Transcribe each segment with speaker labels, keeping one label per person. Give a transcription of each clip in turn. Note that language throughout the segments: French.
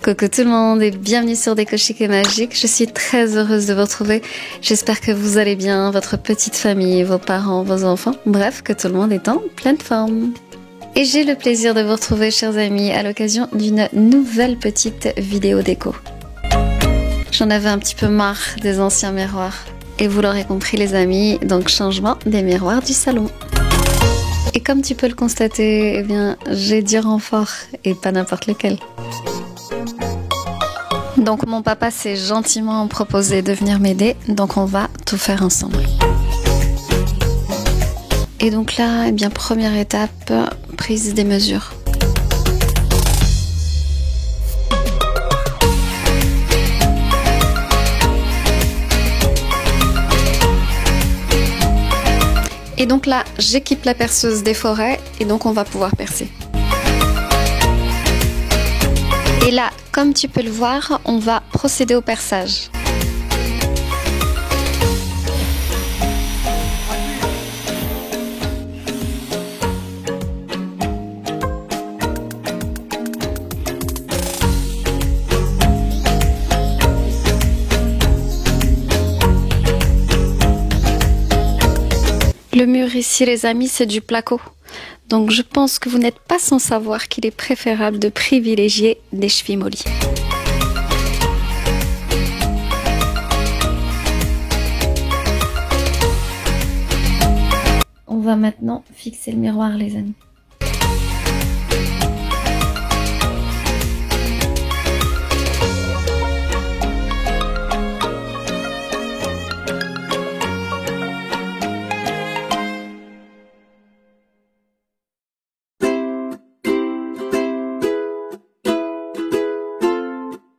Speaker 1: Coucou tout le monde et bienvenue sur Déco Chic et Magique. Je suis très heureuse de vous retrouver. J'espère que vous allez bien, votre petite famille, vos parents, vos enfants. Bref, que tout le monde est en pleine forme. Et j'ai le plaisir de vous retrouver, chers amis, à l'occasion d'une nouvelle petite vidéo déco. J'en avais un petit peu marre des anciens miroirs. Et vous l'aurez compris les amis, donc changement des miroirs du salon. Et comme tu peux le constater, eh bien, j'ai du renfort et pas n'importe lequel. Donc mon papa s'est gentiment proposé de venir m'aider, donc on va tout faire ensemble. Et donc là, eh bien, première étape, prise des mesures. Et donc là, j'équipe la perceuse des forêts et donc on va pouvoir percer. Et là, comme tu peux le voir, on va procéder au perçage. Le mur ici, les amis, c'est du placo. Donc je pense que vous n'êtes pas sans savoir qu'il est préférable de privilégier des chevilles mollies. On va maintenant fixer le miroir, les amis.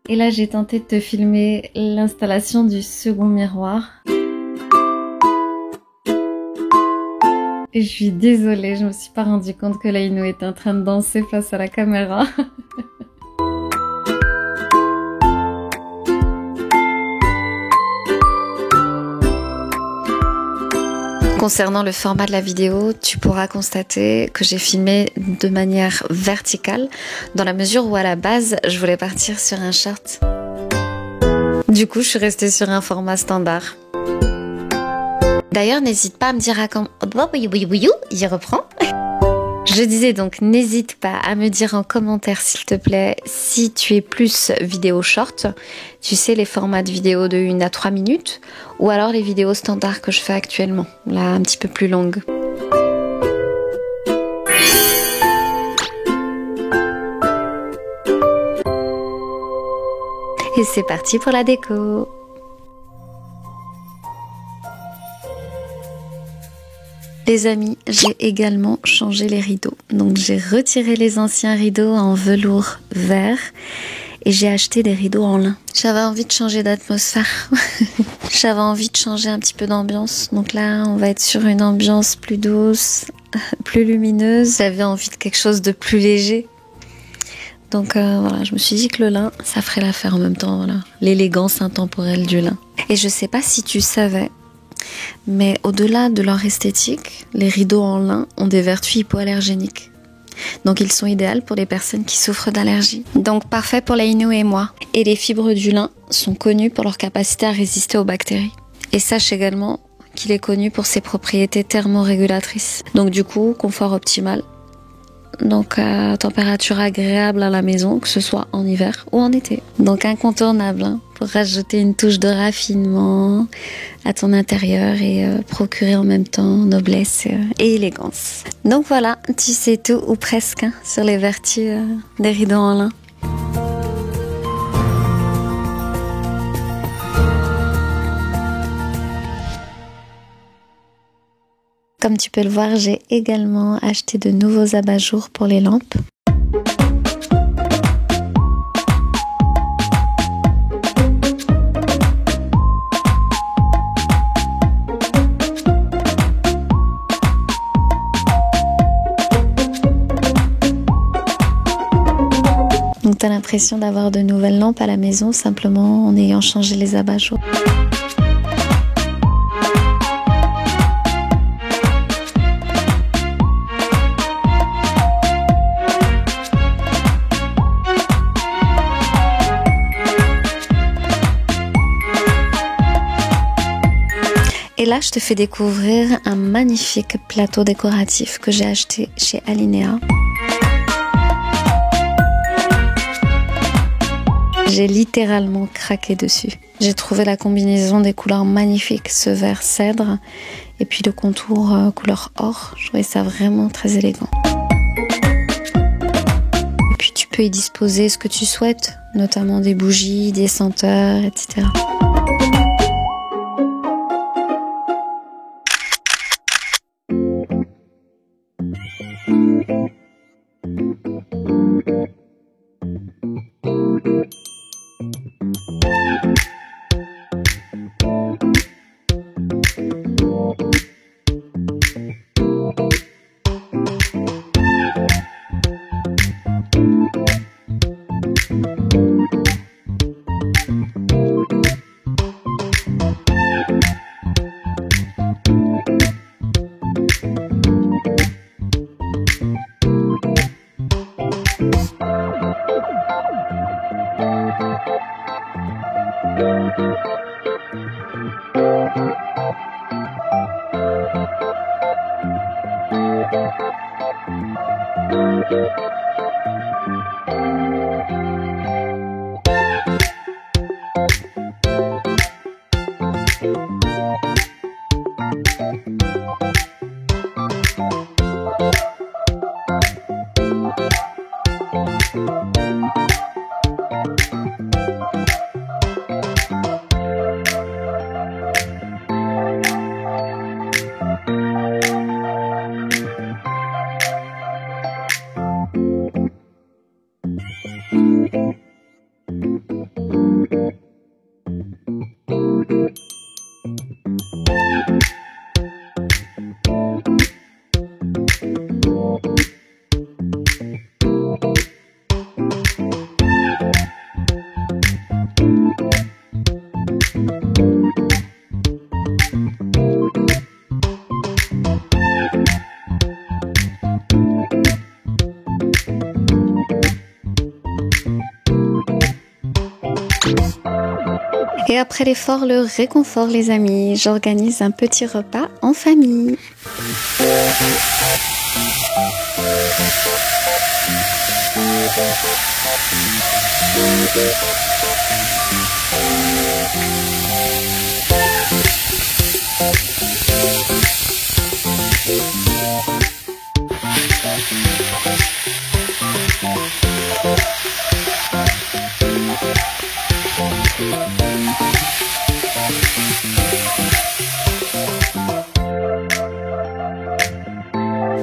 Speaker 1: Et là, j'ai tenté de te filmer l'installation du second miroir. Et je suis désolée, je me suis pas rendu compte que Laïno était en train de danser face à la caméra. Concernant le format de la vidéo, tu pourras constater que j'ai filmé de manière verticale, dans la mesure où à la base, je voulais partir sur un short. Du coup, je suis restée sur un format standard. D'ailleurs, n'hésite pas à me dire à quand... J'y reprends. Je disais donc, n'hésite pas à me dire en commentaire, s'il te plaît, si tu es plus vidéo short, tu sais, les formats de vidéo de 1 à 3 minutes, ou alors les vidéos standards que je fais actuellement, là, un petit peu plus longues. Et c'est parti pour la déco. Les amis, j'ai également changé les rideaux. Donc j'ai retiré les anciens rideaux en velours vert et j'ai acheté des rideaux en lin. J'avais envie de changer d'atmosphère. J'avais envie de changer un petit peu d'ambiance. Donc là, on va être sur une ambiance plus douce, plus lumineuse. J'avais envie de quelque chose de plus léger. Donc voilà, je me suis dit que le lin, ça ferait l'affaire en même temps. Voilà, l'élégance intemporelle du lin. Et je sais pas si tu savais, mais au-delà de leur esthétique, les rideaux en lin ont des vertus hypoallergéniques. Donc ils sont idéaux pour les personnes qui souffrent d'allergies. Donc parfait pour Laïno et moi. Et les fibres du lin sont connues pour leur capacité à résister aux bactéries. Et sache également qu'il est connu pour ses propriétés thermorégulatrices. Donc du coup, confort optimal. Donc à température agréable à la maison, que ce soit en hiver ou en été. Donc incontournable, hein, pour rajouter une touche de raffinement à ton intérieur et procurer en même temps noblesse et élégance. Donc voilà, tu sais tout ou presque hein, sur les vertus des rideaux en lin. Comme tu peux le voir, j'ai également acheté de nouveaux abat-jours pour les lampes. Donc tu as l'impression d'avoir de nouvelles lampes à la maison simplement en ayant changé les abat-jours. là, je te fais découvrir un magnifique plateau décoratif que j'ai acheté chez Alinea. J'ai littéralement craqué dessus. J'ai trouvé la combinaison des couleurs magnifiques, ce vert cèdre et puis le contour couleur or. Je trouvais ça vraiment très élégant. Et puis tu peux y disposer ce que tu souhaites, notamment des bougies, des senteurs, etc. Et après l'effort, le réconfort, les amis, j'organise un petit repas en famille.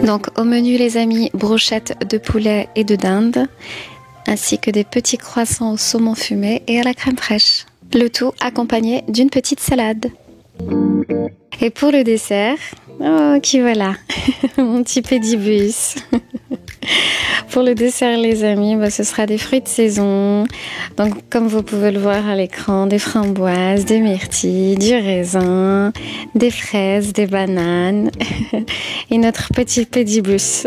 Speaker 1: Donc au menu les amis, brochettes de poulet et de dinde, ainsi que des petits croissants au saumon fumé et à la crème fraîche. Le tout accompagné d'une petite salade. Et pour le dessert, oh qui voilà, mon petit pédibus. Pour le dessert les amis, ce sera des fruits de saison. Donc comme vous pouvez le voir à l'écran, des framboises, des myrtilles, du raisin, des fraises, des bananes et notre petit pédibus.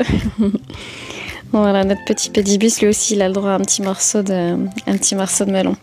Speaker 1: Voilà, notre petit pédibus, lui aussi il a le droit à un petit morceau de melon.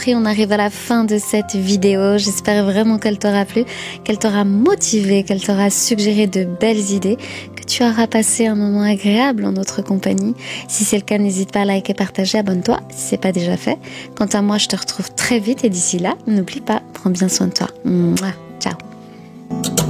Speaker 1: compris, on arrive à la fin de cette vidéo. J'espère vraiment qu'elle t'aura plu, qu'elle t'aura motivé, qu'elle t'aura suggéré de belles idées, que tu auras passé un moment agréable en notre compagnie. Si c'est le cas, n'hésite pas à liker, partager, abonne-toi si c'est pas déjà fait. Quant à moi, je te retrouve très vite et d'ici là, n'oublie pas, prends bien soin de toi. Mouah, ciao.